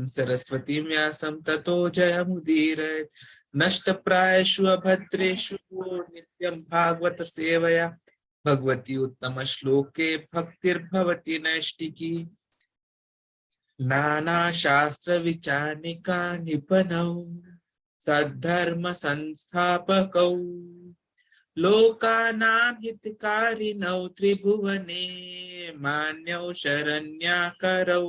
सरस्वती व्यासं ततो जयमुदीरयेत् नष्टप्रायेषु अभद्रेषु नित्यं भागवत सेवया भगवती उत्तम श्लोके भक्तिर्भवति नैष्टिकी नाना शास्त्र विचारनिका निपनौ सद्धर्म संस्थापकौ लोकानां हितकारिणौ त्रिभुवने मान्यौ शरण्याकरौ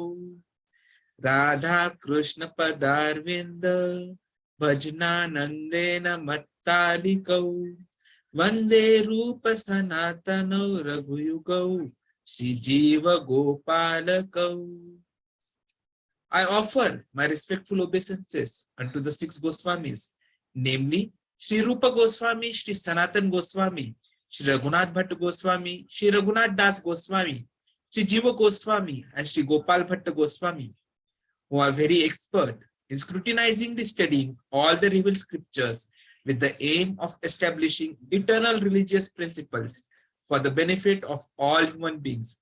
राधा कृष्ण पदारविंद भजनानंदेन मत्तालिकौ वंदे रूप सनातनौ रघुयुगौ श्रीजीव गोपालकौ. I offer my respectful obeisances unto the six Goswamis, namely Shri Rupa Goswami, Shri Sanatan Goswami, Shri Raghunath Bhatta Goswami, Shri Raghunath Das Goswami, Shri Jiva Goswami, and Shri Gopal Bhatta Goswami, who are very expert in scrutinizingly studying all the revealed scriptures with the aim of establishing eternal religious principles for the benefit of all human beings.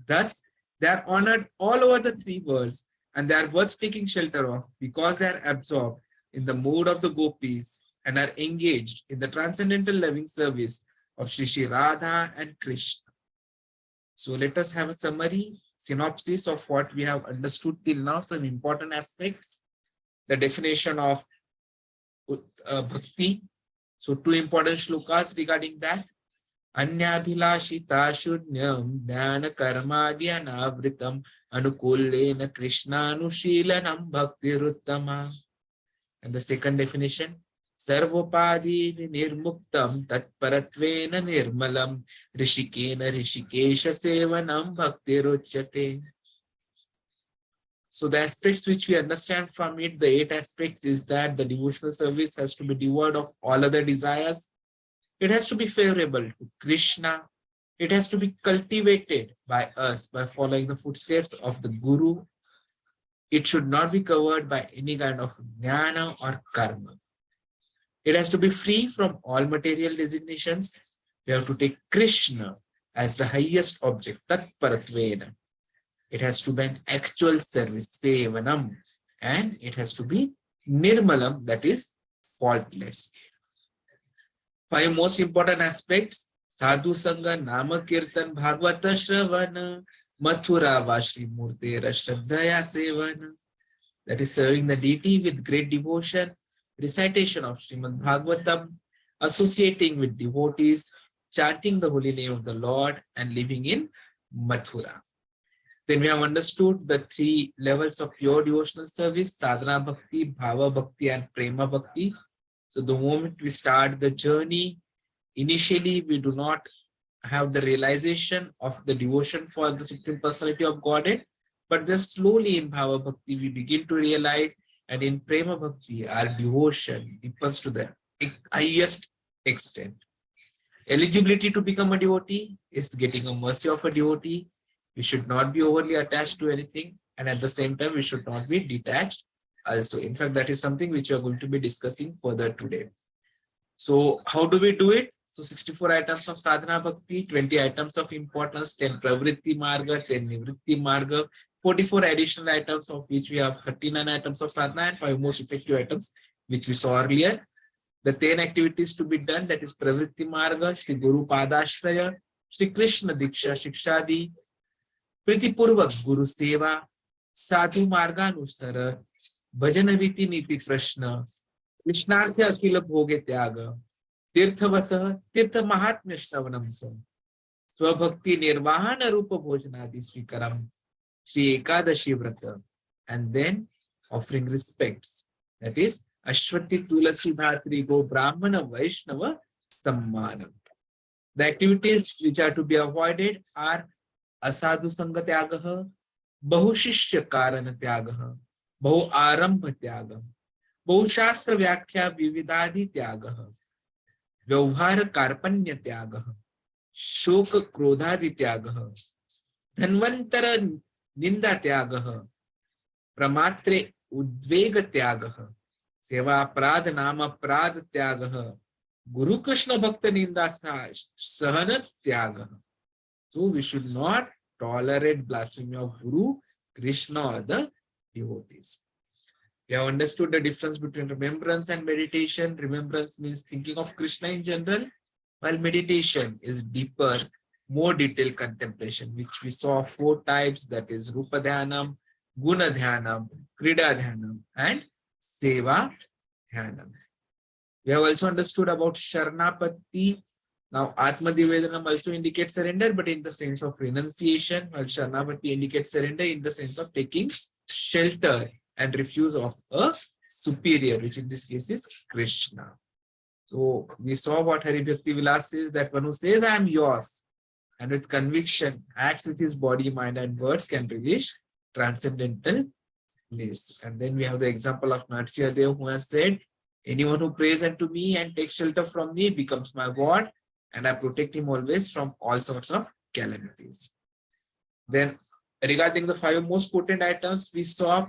Thus, they are honored all over the three worlds, and they are worth taking shelter of because they are absorbed in the mood of the gopis and are engaged in the transcendental loving service of Shri Shri Radha and Krishna. So let us have a summary, synopsis of what we have understood till now, some important aspects. The definition of bhakti. So two important shlokas regarding that. Anyabhilashita shunyam dhyana karmadhyanavritam anukullena krishnanushilanam bhaktiruttama. And the second definition, sarvopadi vinirmuktam tatparatvena nirmalam rishikena rishikesha sevanam bhaktiruchyate. So the aspects which we understand from it, the 8 aspects, is that the devotional service has to be devoid of all other desires. It has to be favorable to Krishna. It has to be cultivated by us by following the footsteps of the Guru. It should not be covered by any kind of jnana or karma. It has to be free from all material designations. We have to take Krishna as the highest object, tat paratvena. It has to be an actual service, sevanam, and it has to be nirmalam, that is faultless. 5 most important aspects: sadhu sangha, nama kirtan, bhagavata shravana, mathura vashri murtera shraddhaya sevana. That is serving the deity with great devotion, recitation of Srimad Bhagavatam, associating with devotees, chanting the holy name of the Lord, and living in Mathura. Then we have understood the 3 levels of pure devotional service: Sadhana Bhakti, Bhava Bhakti, and Prema Bhakti. So the moment we start the journey, initially we do not have the realization of the devotion for the Supreme Personality of Godhead, but then slowly in Bhava Bhakti we begin to realize, and in Prema Bhakti our devotion deepens to the highest extent. Eligibility to become a devotee is getting a mercy of a devotee. We should not be overly attached to anything, and at the same time we should not be detached also. In fact, that is something which we are going to be discussing further today. So how do we do it? So 64 items of sadhana bhakti, 20 items of importance, 10 pravritti marga, 10 nivritti marga, 44 additional items, of which we have 39 items of sadhana and 5 most effective items which we saw earlier. The 10 activities to be done, that is pravritti marga, Shri Guru Padashraya, Shri Krishna Diksha Shikshadi, Priti Purvak Guru Seva, Sadhu Marganusara, Bhajana Riti Niti Krishna, Krishnarthya Akhila Bhoge Tyaga, Tirtha Vasa, Tirtha Mahatmya Shravanam Sam, Swabhakti Nirvahana Rupa Bhojanadi Swikaram, Shri Ekadashi Vrata, and then offering respects, that is Ashwati Tulasi Bhatri Go Brahmana Vaishnava Sammanam. The activities which are to be avoided are Asadhu Sangha Tyagaha, Bahushishya Karana Tyagaha, Bahu Arambha Tyagaha, Bahu Shastra Vyakhya Vividadi Tyagaha, Vyavhara Karpanya Tyagaha, Shoka Krodhadi Tyagaha, Dhanvantara Ninda Tyagaha, Pramatre Udvega Tyagaha, Seva Prad Nama Prad Tyagaha, Guru Krishna Bhakta Ninda Sahana Tyagaha. So we should not tolerate blasphemy of Guru, Krishna, or the devotees. We have understood the difference between remembrance and meditation. Remembrance means thinking of Krishna in general, while meditation is deeper, more detailed contemplation, which we saw 4 types, that is Rupa Dhyanam, Guna Dhyanam, Krida Dhyanam, and Seva Dhyanam. We have also understood about Sharanapati. Now, Atma Divedanam also indicates surrender, but in the sense of renunciation, while Sharanapati indicates surrender in the sense of taking shelter and refuse of a superior, which in this case is Krishna. So we saw what Hari Bhakti Vilas says, that one who says I am yours and with conviction acts with his body, mind and words can reach transcendental bliss. And then we have the example of Narsyadev, who has said, anyone who prays unto me and takes shelter from me becomes my ward, and I protect him always from all sorts of calamities. Then regarding the 5 most potent items, we saw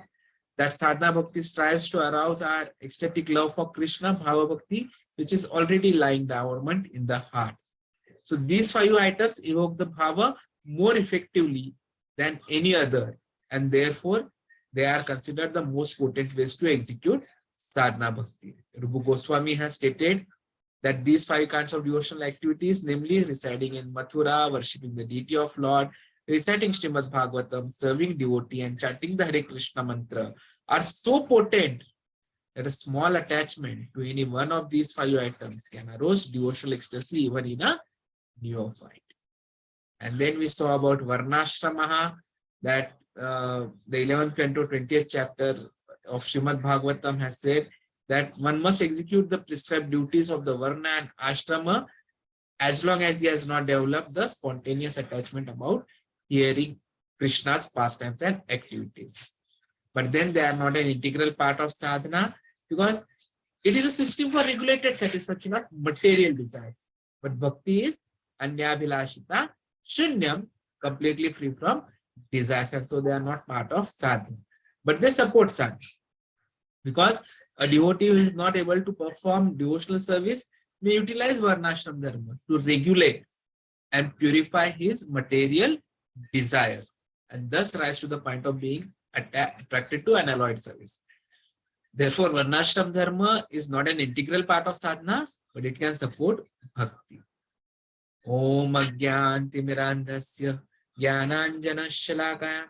that Sadhana Bhakti strives to arouse our ecstatic love for Krishna, Bhava Bhakti, which is already lying dormant in the heart. So these 5 items evoke the Bhava more effectively than any other, and therefore they are considered the most potent ways to execute Sadhana Bhakti. Rupa Goswami has stated that these 5 kinds of devotional activities, namely residing in Mathura, worshipping the deity of Lord, reciting Srimad Bhagavatam, serving devotee, and chanting the Hare Krishna mantra, are so potent that a small attachment to any one of these 5 items can arouse devotional ecstasy even in a neophyte. And then we saw about Varnashramaha, that the 11th canto, 20th chapter of Srimad Bhagavatam has said that one must execute the prescribed duties of the Varna and Ashrama as long as he has not developed the spontaneous attachment about hearing Krishna's pastimes and activities. But then they are not an integral part of sadhana, because it is a system for regulated satisfaction of material desire. But bhakti is anyabhilashita shunyam, completely free from desires, and so they are not part of sadhana. But they support sadhana, because a devotee who is not able to perform devotional service may utilize varnashram dharma to regulate and purify his material desires, and thus rise to the point of being attracted to unalloyed service. Therefore, varnashram dharma is not an integral part of sadhana, but it can support bhakti. Om Agyanti Mirandhasya Jnananjana Shalakaya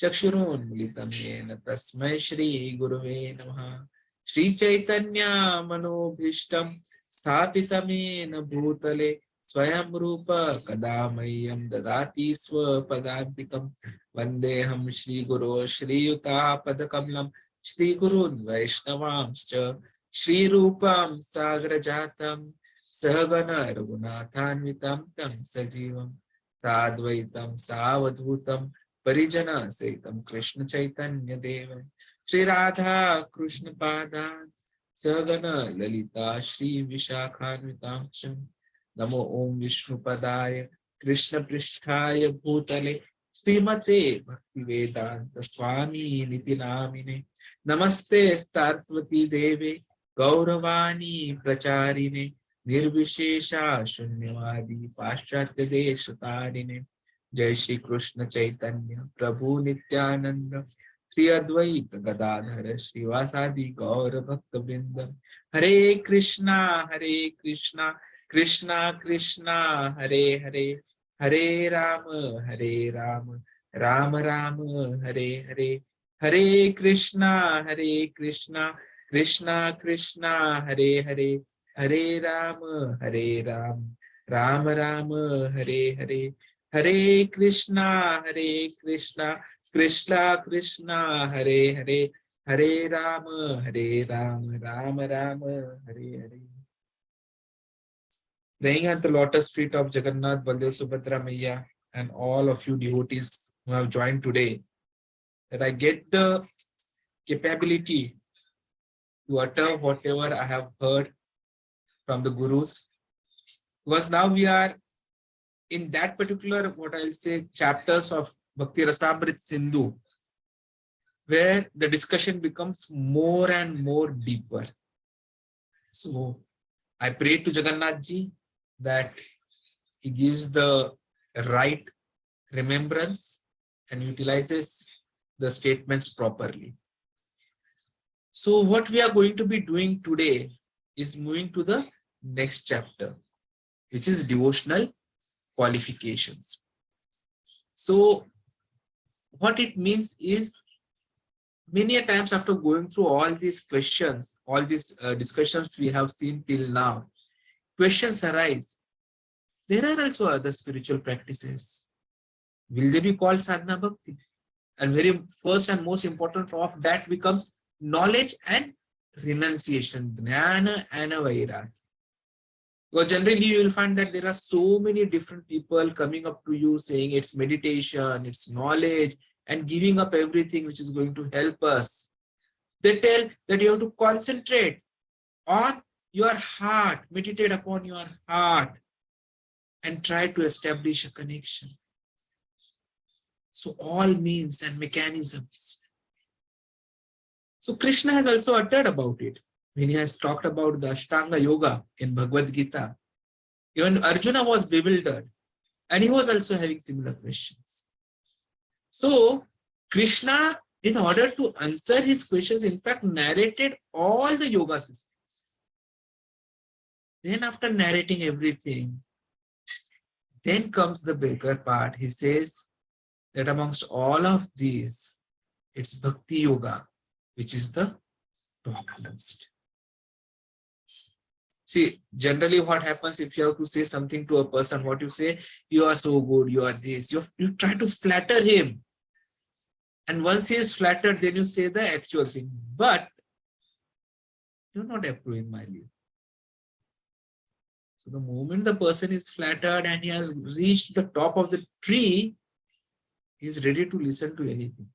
Chakshurun Mulitam Yena Tasmai Shri Guruve Namaha Shri Chaitanya Manobhishtam Sthapitamena Bhutale Swayam Rupa Kadamayam Dadati Swapadantikam Vandeham Shri Guru Shri Yuta Padakamlam Shri Gurun Vaishnavamscha Shri Rupam Sagrajatam Sahagana Raghunathanvitam Tam Sajivam Sadvaitam Savadhutam Parijana Saitam Krishna Chaitanya Devam Shri Radha Krishna Padan Sahagana Lalita Shri Vishakhanvitam Namo Om Vishnu Padaya Krishna Pristhaya Bhutale Srimate Bhaktivedanta Swami Niti Namine Namaste Saraswati Deve Gauravani Pracharine Nirvishesha Shunyavadi Paschatya Deshatarine Jai Shri Krishna Chaitanya Prabhu Nityananda Shri Advaita Gadadhara Shri Vasadi Gaura Bhakta Vrinda Hare Krishna Krishna Krishna Hare Hare Hare Rama Rama Rama Hare Hare Hare Krishna Krishna Krishna Hare Hare Hare Rama Rama Rama Hare Hare Hare Krishna Krishna Krishna Hare Hare Hare Rama Rama Rama Hare Hare. Praying at the lotus feet of Jagannath, Baldev, Subhadra Maiya, and all of you devotees who have joined today, that I get the capability to utter whatever I have heard from the Gurus, because now we are in that particular, what I'll say, chapters of Bhakti Rasamrit Sindhu, where the discussion becomes more and more deeper. So I pray to Jagannath Ji that he gives the right remembrance and utilizes the statements properly. So what we are going to be doing today is moving to the next chapter, which is devotional qualifications. So what it means is, many a times after going through all these questions, all these discussions we have seen till now, questions arise. There are also other spiritual practices. Will they be called sadhana bhakti? And very first and most important of that becomes knowledge and renunciation, jnana and vairagya. Because generally you will find that there are so many different people coming up to you saying it's meditation, it's knowledge, and giving up everything which is going to help us. They tell that you have to concentrate on your heart, meditate upon your heart, and try to establish a connection. So all means and mechanisms. So Krishna has also uttered about it when he has talked about the Ashtanga Yoga in Bhagavad Gita. Even Arjuna was bewildered and he was also having similar questions. So Krishna, in order to answer his questions, in fact, narrated all the yoga systems. Then after narrating everything, then comes the bigger part. He says that amongst all of these, it's Bhakti Yoga, which is the topmost. See, generally what happens if you have to say something to a person, what you say, you are so good, you are this, you try to flatter him. And once he is flattered, then you say the actual thing. But you're not approving my leave. So the moment the person is flattered and he has reached the top of the tree, he is ready to listen to anything.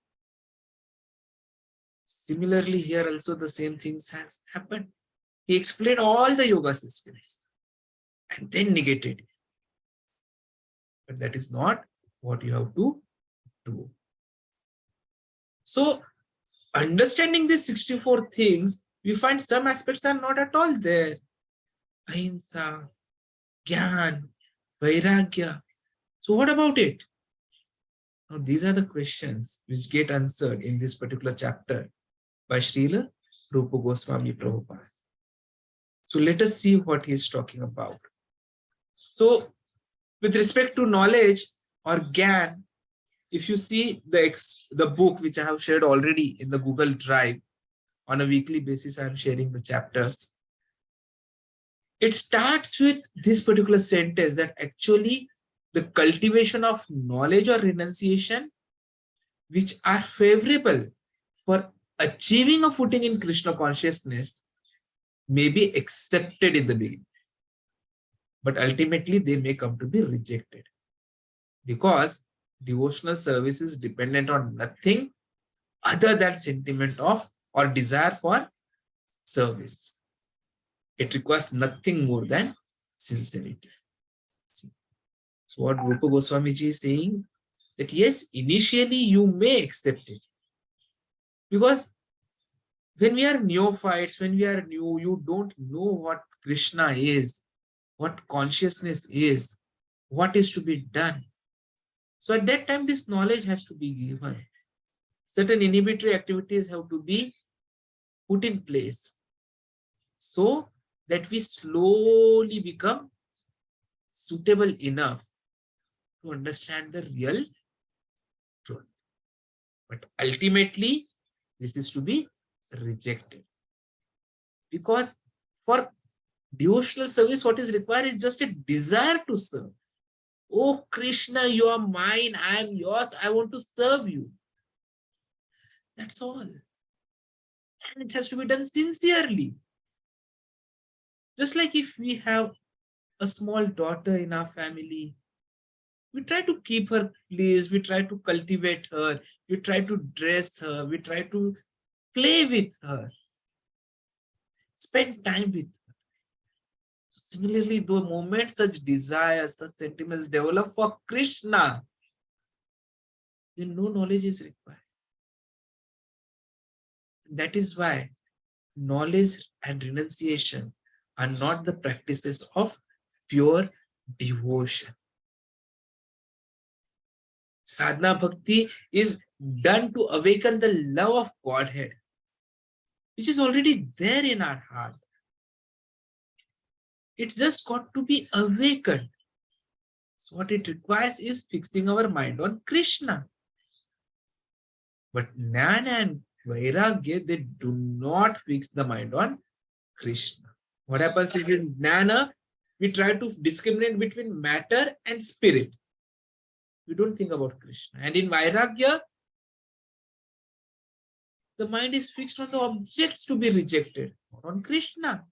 Similarly, here also the same things has happened. He explained all the yoga systems and then negated it. But that is not what you have to do. So, understanding these 64 things, we find some aspects are not at all there. Ahimsa, Gyan, Vairagya. So what about it? Now, these are the questions which get answered in this particular chapter by Srila Rupa Goswami Prabhupada. So let us see what he is talking about. So with respect to knowledge or Gyan, if you see the book which I have shared already in the Google Drive, on a weekly basis I am sharing the chapters. It starts with this particular sentence that actually the cultivation of knowledge or renunciation which are favorable for achieving a footing in Krishna consciousness may be accepted in the beginning. But ultimately they may come to be rejected. Because devotional service is dependent on nothing other than sentiment of or desire for service. It requires nothing more than sincerity. So what Rupa Goswami ji is saying, that yes, initially you may accept it. Because when we are neophytes, when we are new, you don't know what Krishna is, what consciousness is, what is to be done. So at that time, this knowledge has to be given. Certain inhibitory activities have to be put in place so that we slowly become suitable enough to understand the real truth. But ultimately, this is to be rejected. Because for devotional service, what is required is just a desire to serve. Oh Krishna, you are mine, I am yours, I want to serve you. That's all. And it has to be done sincerely. Just like if we have a small daughter in our family, we try to keep her pleased, we try to cultivate her, we try to dress her, we try to play with her, spend time with her. Similarly, the moment such desires, such sentiments develop for Krishna, then no knowledge is required. That is why knowledge and renunciation are not the practices of pure devotion. Sadhana Bhakti is done to awaken the love of Godhead. which is already there in our heart. It's just got to be awakened. So what it requires is fixing our mind on Krishna. But Jnana and vairagya, they do not fix the mind on Krishna. What happens is in Jnana, we try to discriminate between matter and spirit. We don't think about Krishna. And in vairagya, the mind is fixed on the objects to be rejected, not on Krishna.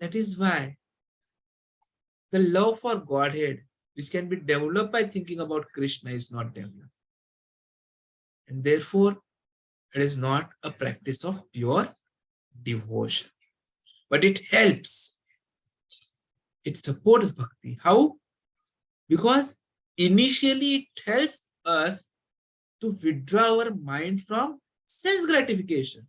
That is why the love for Godhead, which can be developed by thinking about Krishna, is not developed. And therefore, it is not a practice of pure devotion. But it helps. It supports bhakti. How? Because initially it helps us to withdraw our mind from sense gratification.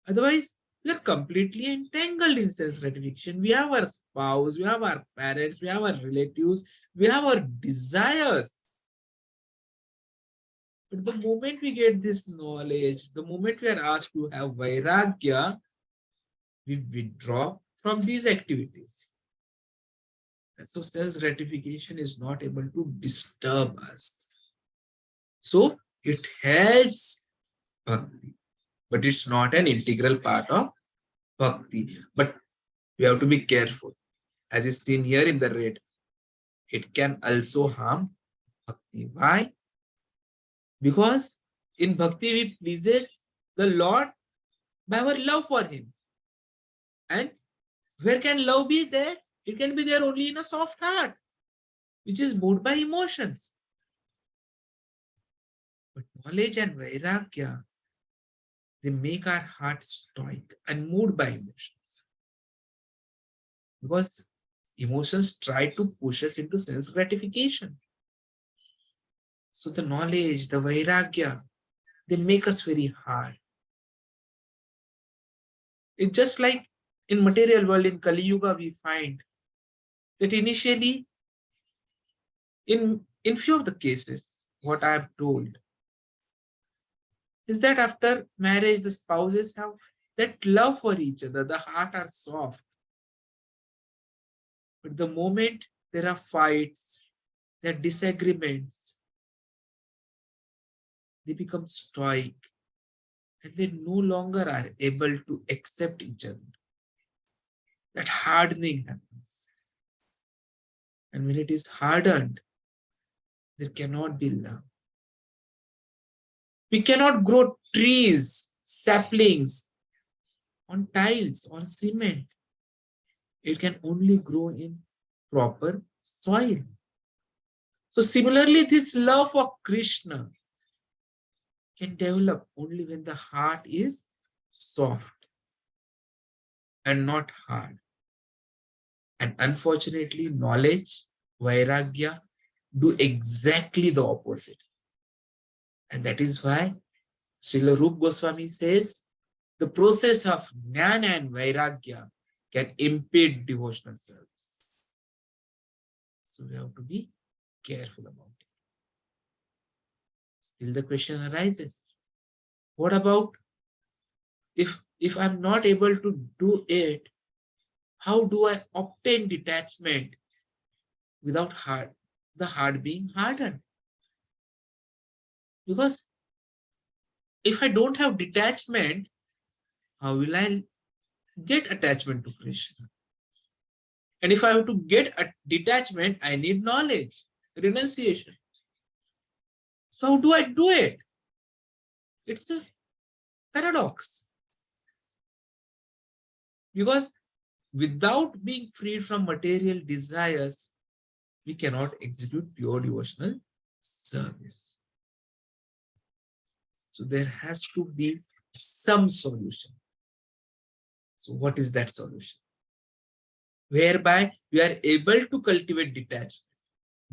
Otherwise, we are completely entangled in sense gratification. We have our spouse, we have our parents, we have our relatives, we have our desires. But the moment we get this knowledge, the moment we are asked to have vairagya, we withdraw from these activities. And so sense gratification is not able to disturb us. So it helps bhakti, but it's not an integral part of bhakti. But we have to be careful. As is seen here in the red, it can also harm bhakti. Why? Because in bhakti we please the Lord by our love for him. And where can love be there? It can be there only in a soft heart, which is moved by emotions. But knowledge and vairagya, they make our heart stoic and moved by emotions. Because emotions try to push us into sense gratification. So the knowledge, the vairagya, they make us very hard. It's just like in material world, in Kali Yuga, we find that initially, in few of the cases, what I have told is that after marriage, the spouses have that love for each other, the heart are soft. But the moment there are fights, there are disagreements, they become stoic and they no longer are able to accept each other. That hardening happens. And when it is hardened, there cannot be love. We cannot grow trees, saplings on tiles or cement. It can only grow in proper soil. So similarly, this love for Krishna can develop only when the heart is soft and not hard. And unfortunately, knowledge, vairagya do exactly the opposite. And that is why Srila Rupa Goswami says the process of Jnana and vairagya can impede devotional service. So we have to be careful about it. Still the question arises, what about if I'm not able to do it, how do I obtain detachment without the heart being hardened? Because if I don't have detachment, how will I get attachment to Krishna? And if I have to get a detachment, I need knowledge, renunciation. So how do I do it? It's a paradox. Because without being freed from material desires, we cannot execute pure devotional service. So there has to be some solution. So what is that solution? Whereby we are able to cultivate detachment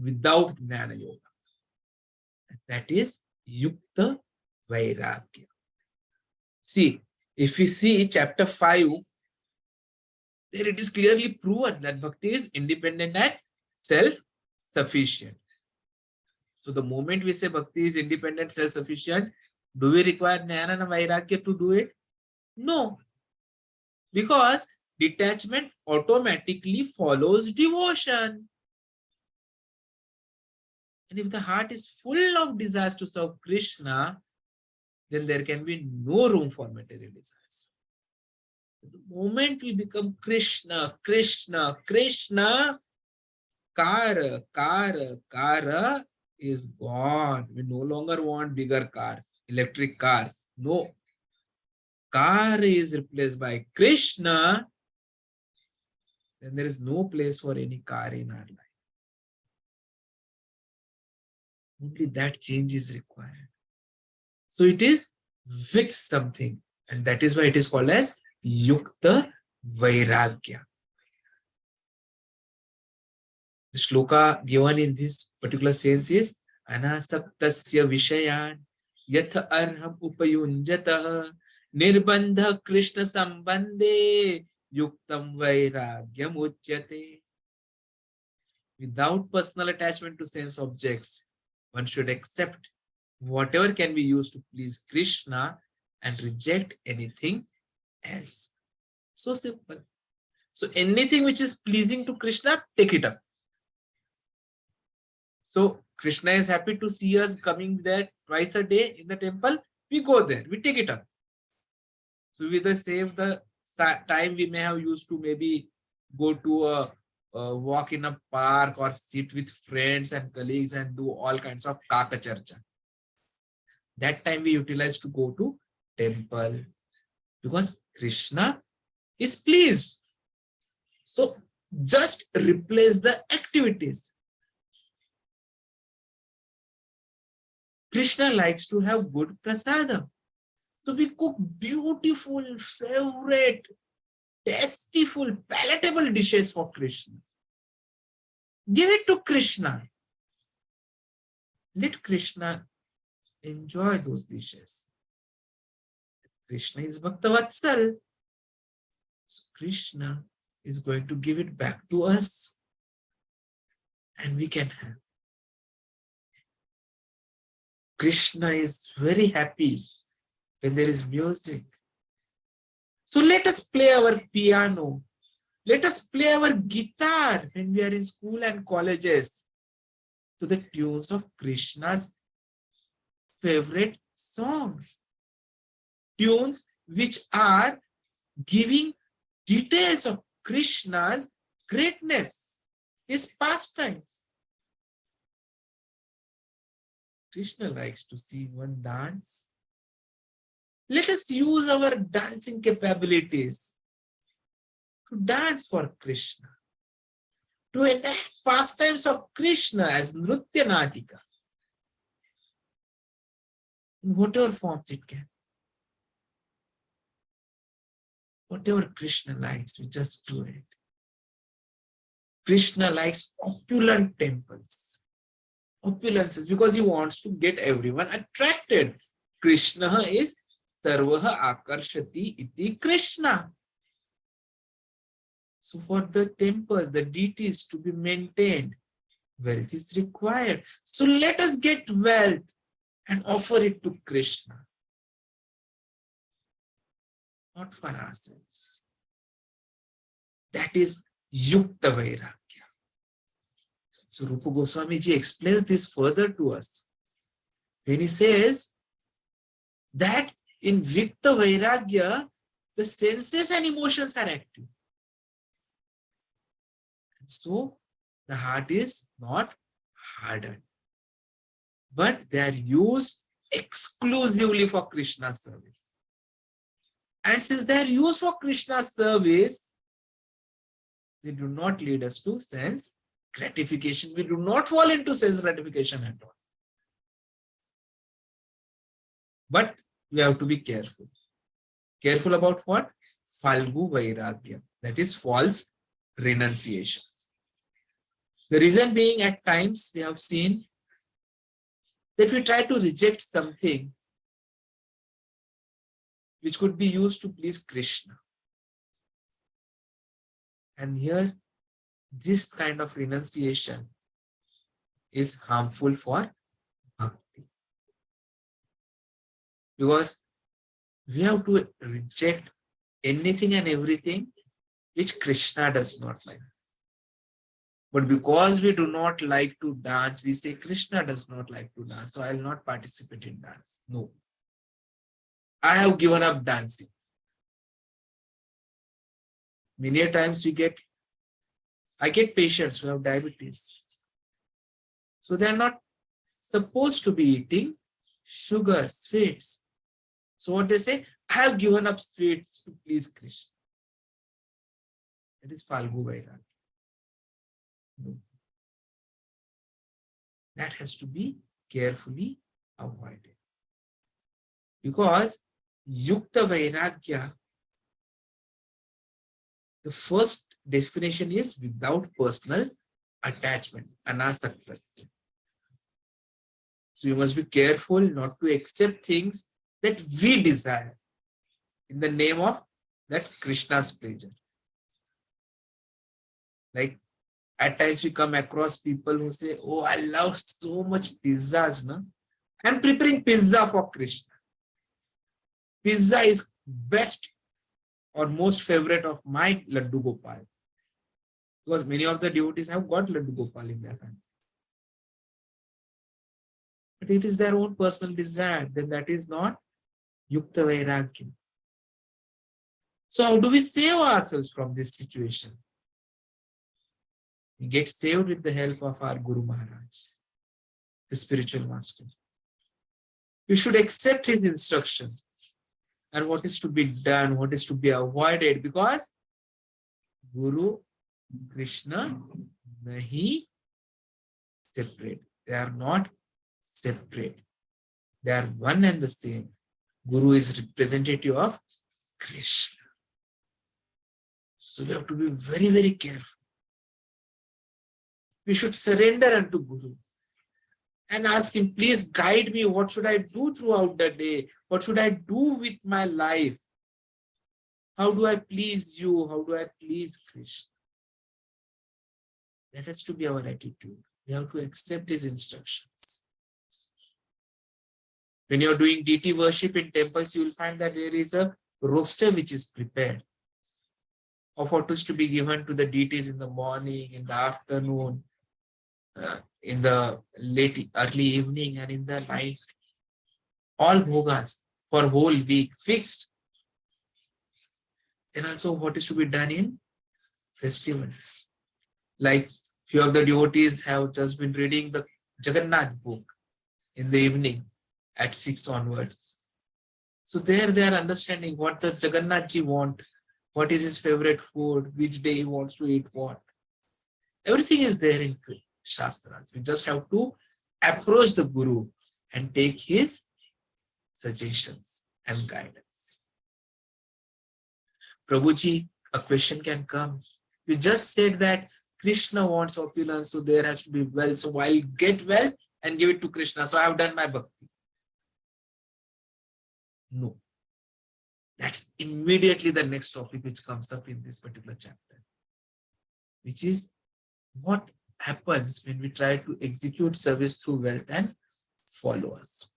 without Jnana Yoga. And that is Yukta Vairagya. See, if we see chapter 5, there it is clearly proven that bhakti is independent and self-sufficient. So the moment we say bhakti is independent, self-sufficient, Do we require Jnana and Vairagya to do it? No. Because detachment automatically follows devotion. And if the heart is full of desires to serve Krishna, then there can be no room for material desires. The moment we become Krishna, Krishna, Krishna, Kara is gone. We no longer want bigger cars, electric cars. No. Car is replaced by Krishna, then there is no place for any car in our life. Only that change is required. So it is with something, and that is why it is called as Yukta Vairagya. The shloka given in this particular sense is Anasaktasya Vishayan Yatha Arham Upayunjatah Nirbandha Krishna Sambandhe Yuktam Vairagyam Uchyate. Without personal attachment to sense objects, one should accept whatever can be used to please Krishna and reject anything else. So simple. So anything which is pleasing to Krishna, take it up. So Krishna is happy to see us coming there twice a day in the temple. We go there, we take it up. So we just save the time we may have used to maybe go to a walk in a park or sit with friends and colleagues and do all kinds of kaka charcha. That time we utilize to go to temple because Krishna is pleased. So just replace the activities. Krishna likes to have good prasadam. So we cook beautiful, favorite, tastyful, palatable dishes for Krishna. Give it to Krishna. Let Krishna enjoy those dishes. Krishna is Bhaktavatsal. So Krishna is going to give it back to us. And we can have. Krishna is very happy when there is music. So let us play our piano. Let us play our guitar when we are in school and colleges to the tunes of Krishna's favorite songs. Tunes which are giving details of Krishna's greatness, his pastimes. Krishna likes to see one dance. Let us use our dancing capabilities to dance for Krishna, to enact pastimes of Krishna as Nritya Natika, in whatever forms it can. Whatever Krishna likes, we just do it. Krishna likes opulent temples, opulences, because he wants to get everyone attracted. Krishna is Sarvaha Akarshati iti Krishna. So for the temples, the deities to be maintained, wealth is required. So let us get wealth and offer it to Krishna. Not for ourselves. That is Yukta Vairagya. So Rupa Goswami ji explains this further to us when he says that in Yukta Vairagya, the senses and emotions are active. And so the heart is not hardened, but they are used exclusively for Krishna's service. And since they are used for Krishna's service, they do not lead us to sense gratification. We do not fall into sense gratification at all. But we have to be careful. Careful about what? Falgu Vairagya. That is false renunciations. The reason being, at times we have seen that we try to reject something which could be used to please Krishna. And here, this kind of renunciation is harmful for bhakti. Because we have to reject anything and everything which Krishna does not like. But because we do not like to dance, we say Krishna does not like to dance, so I will not participate in dance. No. I have given up dancing. Many times I get patients who have diabetes. So they are not supposed to be eating sugar, sweets. So what they say, I have given up sweets to please Krishna. It is Falgu Vairagya. No. That has to be carefully avoided. Because Yukta Vairagya, the first definition is without personal attachment, anasaktasya. So you must be careful not to accept things that we desire in the name of that Krishna's pleasure. Like at times we come across people who say, oh, I love so much pizzas. No? I'm preparing pizza for Krishna. Pizza is best or most favorite of my Laddu Gopal. Because many of the devotees have got Laddu Gopal in their family. But it is their own personal desire, then that is not Yukta Vairagya. So how do we save ourselves from this situation? We get saved with the help of our Guru Maharaj, the spiritual master. We should accept his instruction and what is to be done, what is to be avoided, because Guru, Krishna, nahi separate. They are not separate. They are one and the same. Guru is representative of Krishna. So we have to be very, very careful. We should surrender unto Guru and ask him, please guide me. What should I do throughout the day? What should I do with my life? How do I please you? How do I please Krishna? That has to be our attitude. We have to accept his instructions. When you're doing deity worship in temples, you will find that there is a roster which is prepared of what is to be given to the deities in the morning, in the afternoon, in the late early evening, and in the night. All bhogas for whole week fixed. And also what is to be done in festivals. Like few of the devotees have just been reading the Jagannath book in the evening at 6 onwards. So there they are understanding what the Jagannath ji want, what is his favorite food, which day he wants to eat what. Everything is there in Shastras. We just have to approach the Guru and take his suggestions and guidance. Prabhuji, a question can come. You just said that Krishna wants opulence, so there has to be wealth. So I'll get wealth and give it to Krishna. So I have done my bhakti. No. That's immediately the next topic which comes up in this particular chapter, which is what happens when we try to execute service through wealth and followers.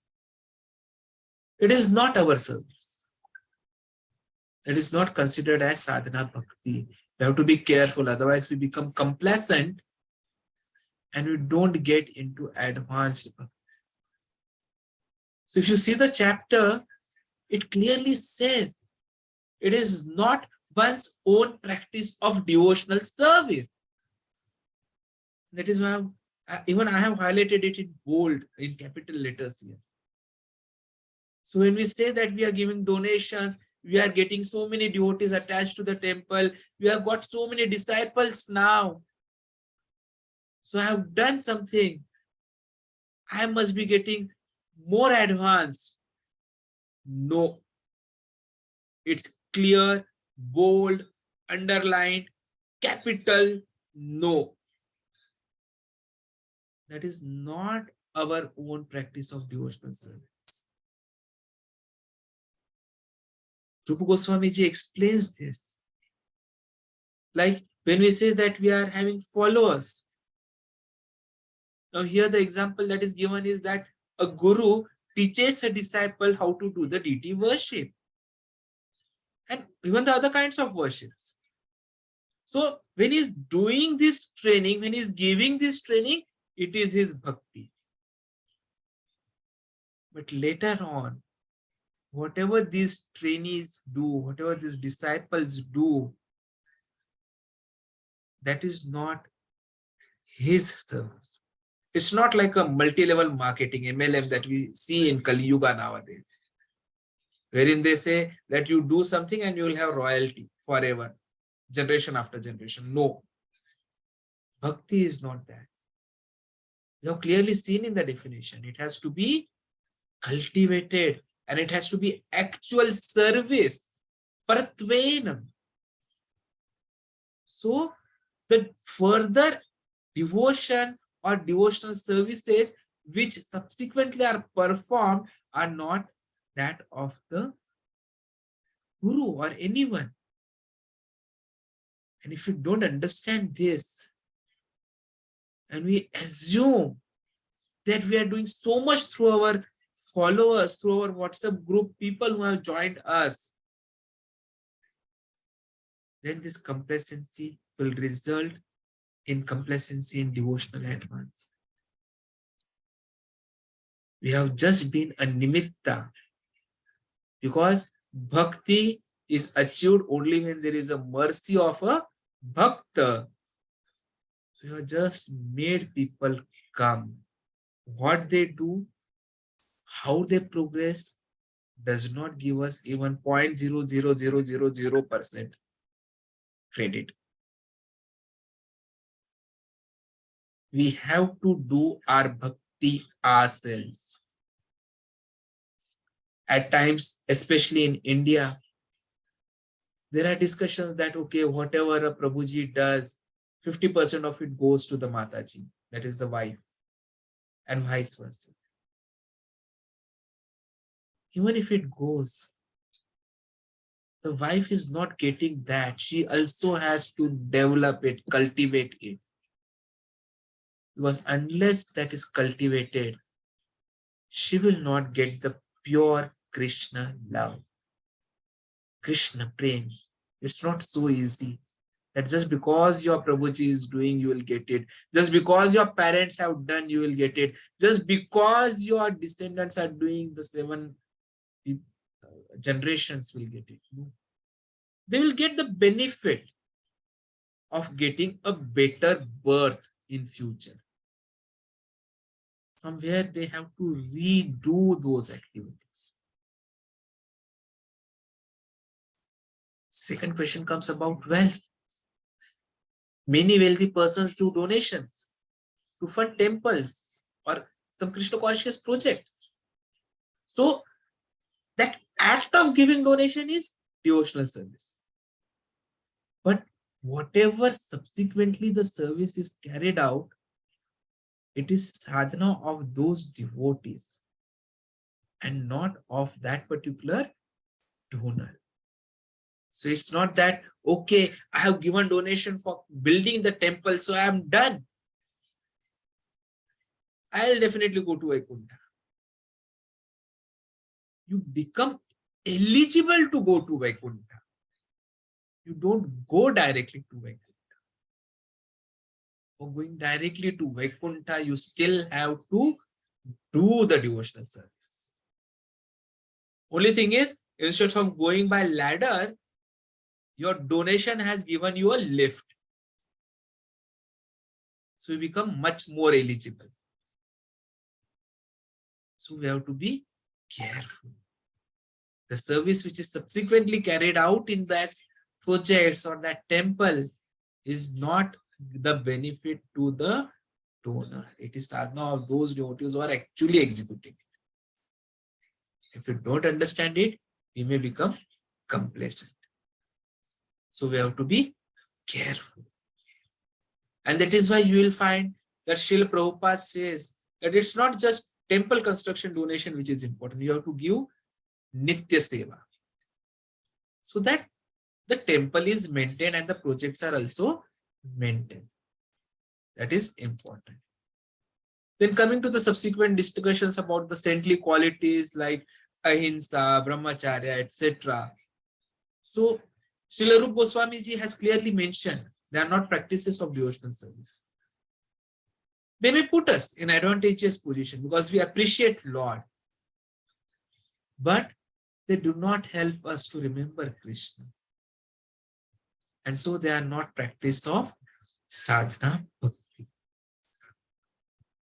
It is not our service. It is not considered as sadhana bhakti. We have to be careful, otherwise we become complacent and we don't get into advanced bhakti. So if you see the chapter, it clearly says it is not one's own practice of devotional service. That is why even I have highlighted it in bold, in capital letters here. So when we say that we are giving donations, we are getting so many devotees attached to the temple, we have got so many disciples now. So I have done something. I must be getting more advanced. No. It's clear, bold, underlined, capital, no. That is not our own practice of devotional service. Rupa Goswami ji explains this. Like when we say that we are having followers. Now here the example that is given is that a guru teaches a disciple how to do the deity worship and even the other kinds of worships. So when he's doing this training, when he's giving this training, it is his bhakti. But later on, whatever these trainees do, whatever these disciples do, that is not his service. It's not like a multi-level marketing, MLM, that we see in Kali Yuga nowadays, wherein they say that you do something and you will have royalty forever, generation after generation. No. Bhakti is not that. You have clearly seen in the definition. It has to be cultivated and it has to be actual service. Paratvenam. So the further devotion or devotional services which subsequently are performed are not that of the Guru or anyone. And if you don't understand this, and we assume that we are doing so much through our followers, through our WhatsApp group, people who have joined us, then this complacency will result in complacency in devotional advance. We have just been a nimitta, because bhakti is achieved only when there is a mercy of a bhakta. So you have just made people come. What they do, how they progress, does not give us even 0.00000% credit. We have to do our bhakti ourselves. At times, especially in India, there are discussions that, okay, whatever a Prabhuji does, 50% of it goes to the Mataji, that is the wife, and vice versa. Even if it goes, the wife is not getting that. She also has to develop it, cultivate it. Because unless that is cultivated, she will not get the pure Krishna love. Krishna prem. It's not so easy that just because your Prabhuji is doing, you will get it. Just because your parents have done, you will get it. Just because your descendants are doing, the 7 generations will get it. No. They will get the benefit of getting a better birth in future, from where they have to redo those activities. Second question comes about wealth. Many wealthy persons give donations to fund temples or some Krishna conscious projects. So that act of giving donation is devotional service. But whatever subsequently the service is carried out, it is sadhana of those devotees and not of that particular donor. So it's not that, okay, I have given donation for building the temple, so I am done. I'll definitely go to Vaikuntha. You become eligible to go to Vaikuntha. You don't go directly to Vaikuntha. For going directly to Vaikuntha, you still have to do the devotional service. Only thing is, instead of going by ladder, your donation has given you a lift. So you become much more eligible. So we have to be careful. The service which is subsequently carried out in that projects or that temple is not the benefit to the donor. It is sadhana of those devotees who are actually executing it. If you don't understand it, you may become complacent. So we have to be careful. And that is why you will find that Srila Prabhupada says that it's not just temple construction donation which is important. You have to give Nitya Seva, so that the temple is maintained and the projects are also maintained. That is important. Then coming to the subsequent discussions about the saintly qualities like ahimsa, brahmacharya, etc. So Srila Rupa Goswami ji has clearly mentioned they are not practices of devotional service. They may put us in advantageous position because we appreciate Lord, but they do not help us to remember Krishna. And so they are not practice of sadhana bhakti.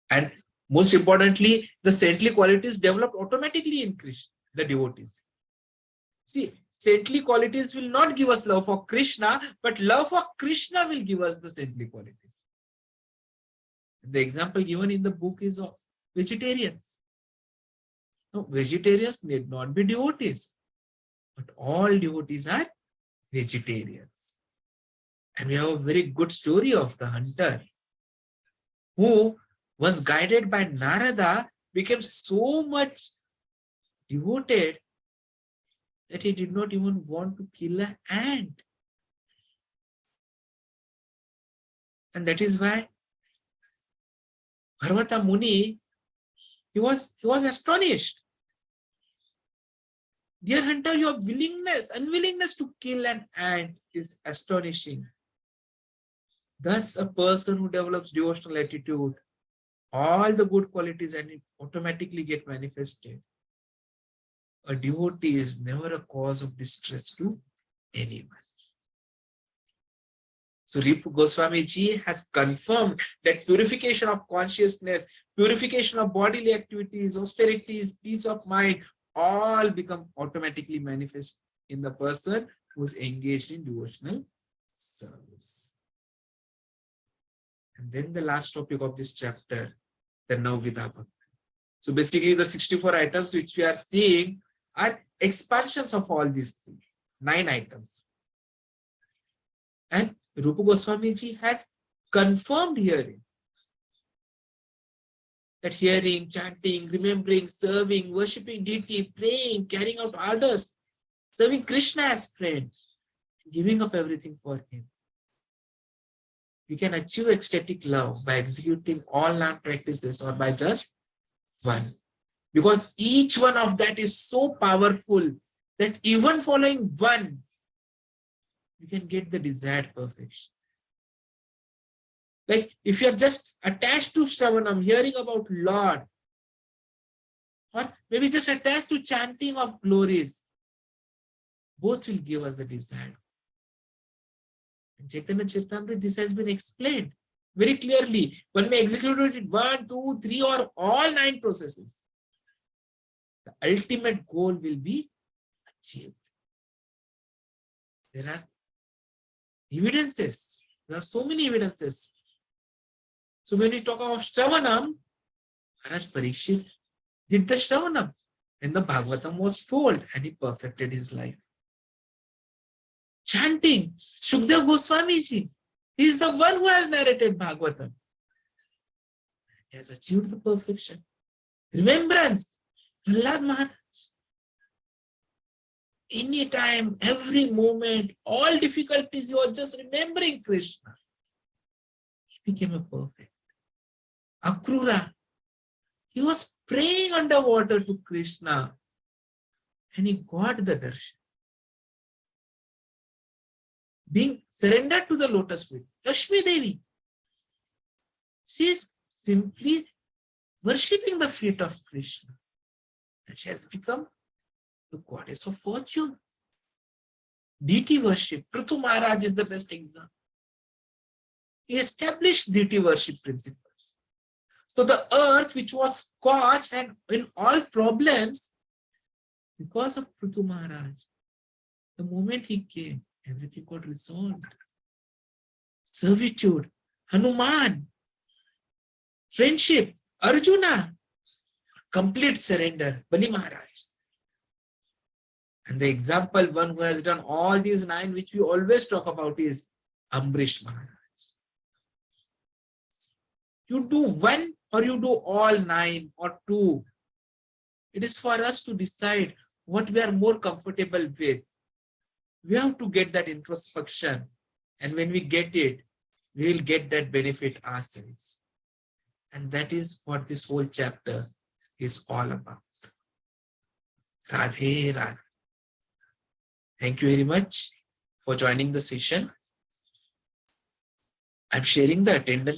And most importantly, the saintly qualities develop automatically in Krishna, the devotees. See, saintly qualities will not give us love for Krishna, but love for Krishna will give us the saintly qualities. The example given in the book is of vegetarians. No, vegetarians need not be devotees, but all devotees are vegetarians. And we have a very good story of the hunter who, once guided by Narada, became so much devoted that he did not even want to kill an ant. And that is why Parvata Muni, he was astonished. Dear hunter, your unwillingness to kill an ant is astonishing. Thus, a person who develops devotional attitude, all the good qualities and it automatically get manifested. A devotee is never a cause of distress to anyone. So Rupa Goswami ji has confirmed that purification of consciousness, purification of bodily activities, austerities, peace of mind, all become automatically manifest in the person who is engaged in devotional service. And then the last topic of this chapter, the Navvidha Bhakti. So basically the 64 items which we are seeing are expansions of all these things, 9 items. And Rupa Goswami ji has confirmed hearing. That hearing, chanting, remembering, serving, worshipping deity, praying, carrying out orders, serving Krishna as friend, giving up everything for him. We can achieve ecstatic love by executing all 9 practices or by just one. Because each one of that is so powerful that even following one, you can get the desired perfection. Like if you are just attached to Shravanam, hearing about Lord, or maybe just attached to chanting of glories, both will give us the desired. In Chaitanya Charitamrita, this has been explained very clearly. One may execute it 1, 2, 3, or all 9 processes. The ultimate goal will be achieved. There are evidences. There are so many evidences. So when we talk about Shravanam, Maharaj Parikshit did the Shravanam and the Bhagavatam was told and he perfected his life. Chanting, Shukdev Goswami ji, he is the one who has narrated Bhagavatam. He has achieved the perfection. Remembrance, Prahlad Maharaj. Anytime, every moment, all difficulties, you are just remembering Krishna. He became a perfect. Akrura, he was praying underwater to Krishna and he got the darshan. Being surrendered to the lotus feet. Lakshmi Devi, she is simply worshipping the feet of Krishna. And she has become the goddess of fortune. Deity worship. Prithu Maharaj is the best example. He established deity worship principles. So the earth which was scorched and in all problems, because of Prithu Maharaj, the moment he came, everything got resolved. Servitude, Hanuman, friendship, Arjuna, complete surrender, Bali Maharaj. And the example, one who has done all these 9, which we always talk about, is Ambrish Maharaj. You do one or you do all 9 or 2. It is for us to decide what we are more comfortable with. We have to get that introspection. And when we get it, we will get that benefit ourselves. And that is what this whole chapter is all about. Radhe Radhe. Thank you very much for joining the session. I'm sharing the attendance